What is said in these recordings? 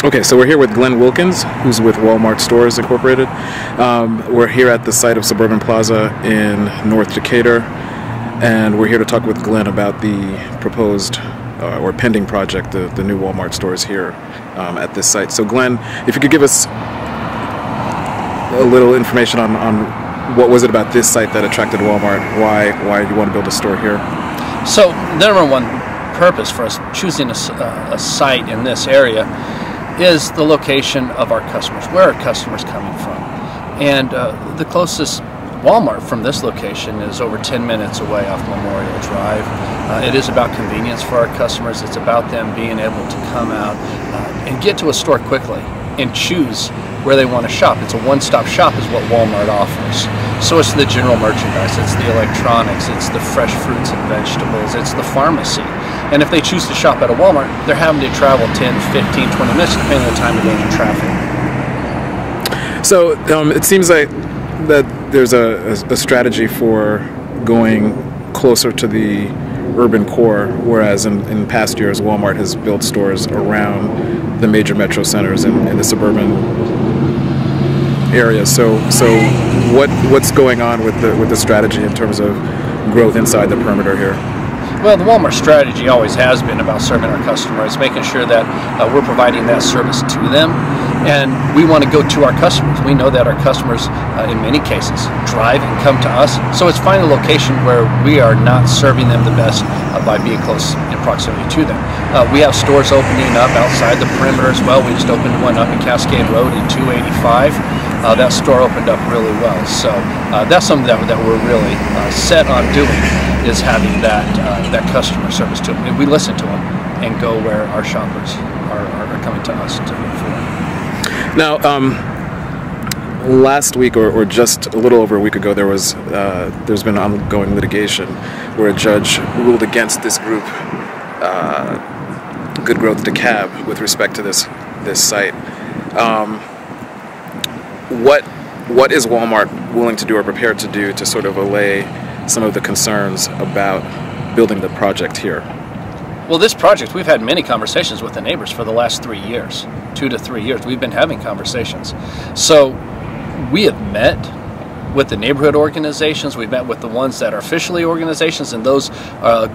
Okay, so we're here with Glenn Wilkins, who's with Walmart Stores Incorporated. We're here at the site of Suburban Plaza in North Decatur, and we're here to talk with Glenn about the proposed or pending project, the new Walmart stores here at this site. So Glenn, if you could give us a little information on what was it about this site that attracted Walmart, why you want to build a store here? So the number one purpose for us choosing a site in this area is the location of our customers. Where are customers coming from? And the closest Walmart from this location is over 10 minutes away off Memorial Drive. It is about convenience for our customers. It's about them being able to come out and get to a store quickly and choose where they want to shop. It's a one-stop shop is what Walmart offers. So it's the general merchandise, it's the electronics, it's the fresh fruits and vegetables, it's the pharmacy. And if they choose to shop at a Walmart, they're having to travel 10, 15, 20 minutes depending on the time of day and traffic. So it seems like that there's a strategy for going closer to the urban core, whereas in past years Walmart has built stores around the major metro centers in the suburban areas. So what's going on with the strategy in terms of growth inside the perimeter here? Well, the Walmart strategy always has been about serving our customers, making sure that we're providing that service to them, and we want to go to our customers. We know that our customers, in many cases, drive and come to us, so it's finding a location where we are not serving them the best by being close in proximity to them. We have stores opening up outside the perimeter as well. We just opened one up in Cascade Road in 285. That store opened up really well, so that's something that we're really set on doing, is having that customer service to them. And we listen to them and go where our shoppers are coming to us to look for. Now, last week or just a little over a week ago, there's been ongoing litigation where a judge ruled against this group, Good Growth DeKalb, with respect to this site. What is Walmart willing to do or prepared to do to sort of allay some of the concerns about building the project here? Well, this project, we've had many conversations with the neighbors for the last 3 years, 2 to 3 years. We've been having conversations. So we have met with the neighborhood organizations. We've met with the ones that are officially organizations and those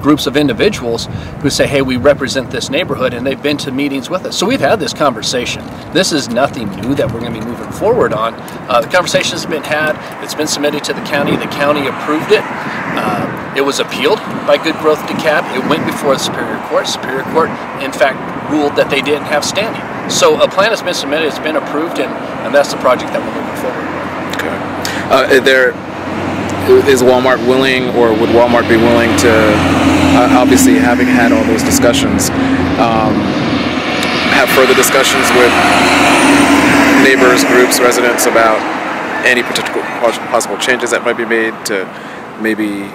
groups of individuals who say, hey, we represent this neighborhood, and they've been to meetings with us. So we've had this conversation. This is nothing new that we're going to be moving forward on. The conversation has been had. It's been submitted to the county. The county approved it. It was appealed by Good Growth DeKalb. It went before the Superior Court. Superior Court, in fact, ruled that they didn't have standing. So a plan has been submitted, it's been approved, and that's the project that we're moving forward with. Okay. Is Walmart willing, or would Walmart be willing to, obviously having had all those discussions, have further discussions with neighbors, groups, residents about any particular possible changes that might be made to maybe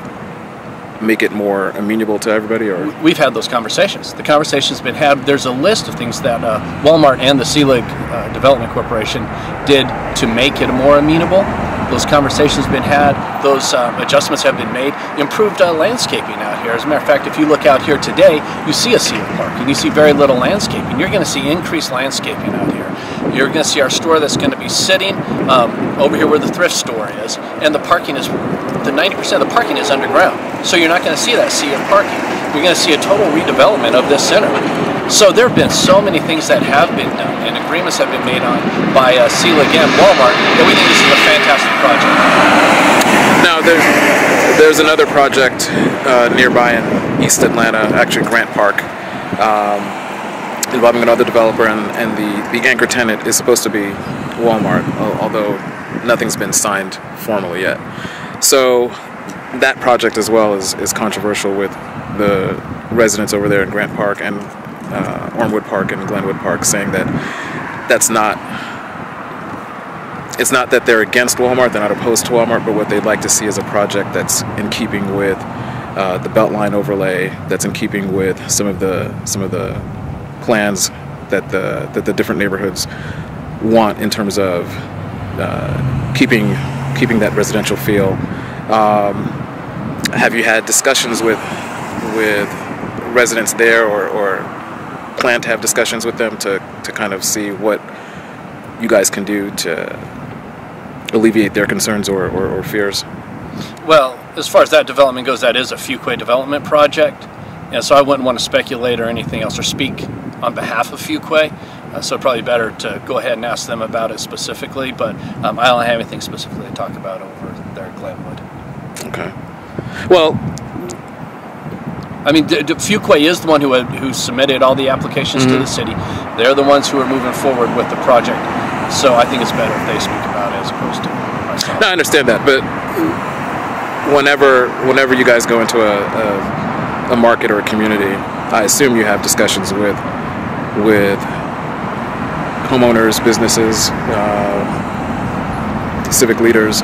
make it more amenable to everybody? Or we've had those conversations. The conversation's been had. There's a list of things that Walmart and the Selig Development Corporation did to make it more amenable. Those conversations have been had. Those adjustments have been made. Improved landscaping out here. As a matter of fact, if you look out here today, you see a sea of parking. You see very little landscaping. You're going to see increased landscaping out here. You're going to see our store that's going to be sitting over here where the thrift store is, and the parking is, the 90% of the parking is underground. So you're not going to see that sea of parking. You're going to see a total redevelopment of this center. So there have been so many things that have been done, and agreements have been made on by Selig and Walmart, that we think this is a fantastic project. Now, there's another project nearby in East Atlanta, actually Grant Park, involving another developer, and the anchor tenant is supposed to be Walmart, although nothing's been signed formally yet. So that project as well is controversial with the residents over there in Grant Park and Ormwood Park and Glenwood Park, saying that it's not that they're against Walmart, they're not opposed to Walmart, but what they'd like to see is a project that's in keeping with the Beltline overlay, that's in keeping with some of the plans that the different neighborhoods want in terms of keeping that residential feel. Have you had discussions with residents there, or plan to have discussions with them to kind of see what you guys can do to alleviate their concerns or fears? Well, as far as that development goes, that is a Fuquay development project, and so I wouldn't want to speculate or anything else or speak on behalf of Fuquay. So probably better to go ahead and ask them about it specifically, but I don't have anything specifically to talk about over there at Glenwood. Okay. Well, I mean, Fuquay is the one who submitted all the applications to the city. They're the ones who are moving forward with the project. So I think it's better if they speak about it as opposed to myself. No, I understand that, but whenever you guys go into a market or a community, I assume you have discussions with homeowners, businesses, civic leaders,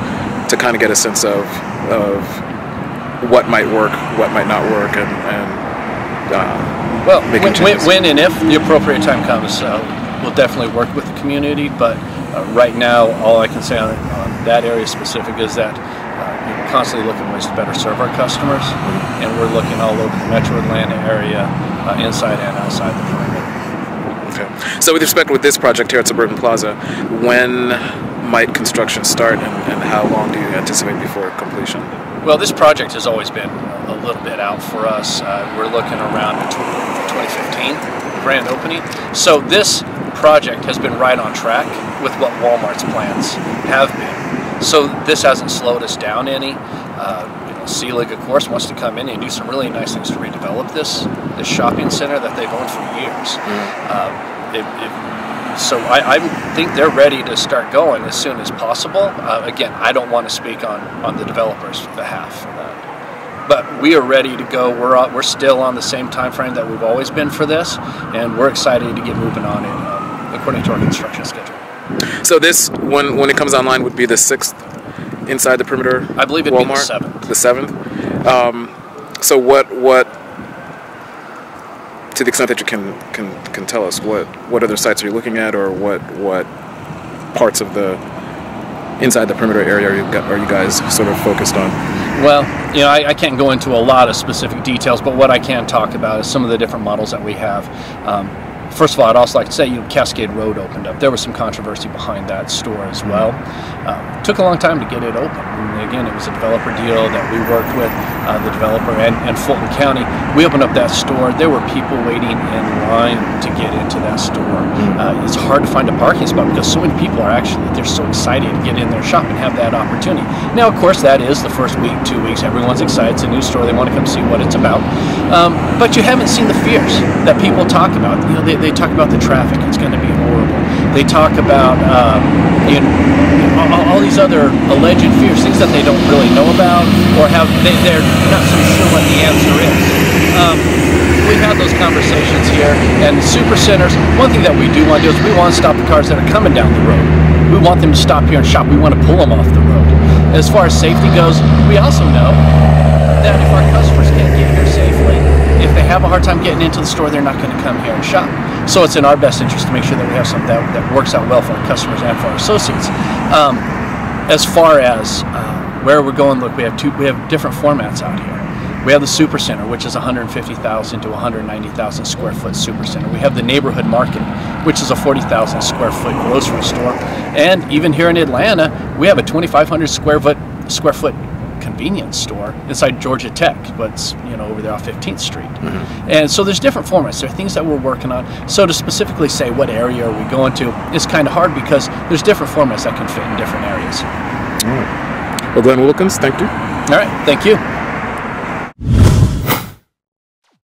to kind of get a sense of what might work, what might not work, and well, when and if the appropriate time comes, we'll definitely work with the community. But right now, all I can say on that area specific is that we're constantly looking at ways to better serve our customers, and we're looking all over the Metro Atlanta area, inside and outside the perimeter. Okay. So with respect with this project here at Suburban Plaza, when might construction start, and how long do you anticipate before completion? Well, this project has always been a little bit out for us. We're looking around 2015 grand opening. So this project has been right on track with what Walmart's plans have been. So this hasn't slowed us down any. Selig, of course, wants to come in and do some really nice things to redevelop this shopping center that they've owned for years. So I think they're ready to start going as soon as possible. Again, I don't want to speak on the developer's behalf for that. But we are ready to go. We're still on the same time frame that we've always been for this, and we're excited to get moving on it according to our construction schedule. So this, when it comes online, would be the 6th inside the perimeter? I believe it'd Walmart? be the 7th. The 7th? So what, to the extent that you can tell us, what other sites are you looking at, or what parts of the inside the perimeter area are you guys sort of focused on? Well, I can't go into a lot of specific details, but what I can talk about is some of the different models that we have. First of all, I'd also like to say, Cascade Road opened up. There was some controversy behind that store as well. Took a long time to get it open. And again, it was a developer deal that we worked with, the developer and Fulton County. We opened up that store. There were people waiting in line to get into that store. It's hard to find a parking spot because so many people they're so excited to get in there, shop, and have that opportunity. Now, of course, that is the first week, 2 weeks. Everyone's excited. It's a new store. They want to come see what it's about. But you haven't seen the fears that people talk about. They talk about the traffic. It's going to be horrible. They talk about all these other alleged fears, things that they don't really know about, or they're not so sure what the answer is. We've had those conversations here, and the super centers, one thing that we do want to do is we want to stop the cars that are coming down the road. We want them to stop here and shop. We want to pull them off the road. As far as safety goes, we also know that if our customers can't get here safely, if they have a hard time getting into the store, they're not going to come here and shop. So it's in our best interest to make sure that we have something that works out well for our customers and for our associates. As far as where we're going, look, we have different formats out here. We have the Supercenter, which is 150,000 to 190,000 square foot Supercenter. We have the Neighborhood Market, which is a 40,000 square foot grocery store. And even here in Atlanta, we have a 2,500 square foot convenience store inside Georgia Tech, but it's over there off 15th Street. And so there's different formats. There are things that we're working on. So to specifically say what area are we going to is kind of hard because there's different formats that can fit in different areas. All right. Well, Glenn Wilkins, thank you. All right, thank you.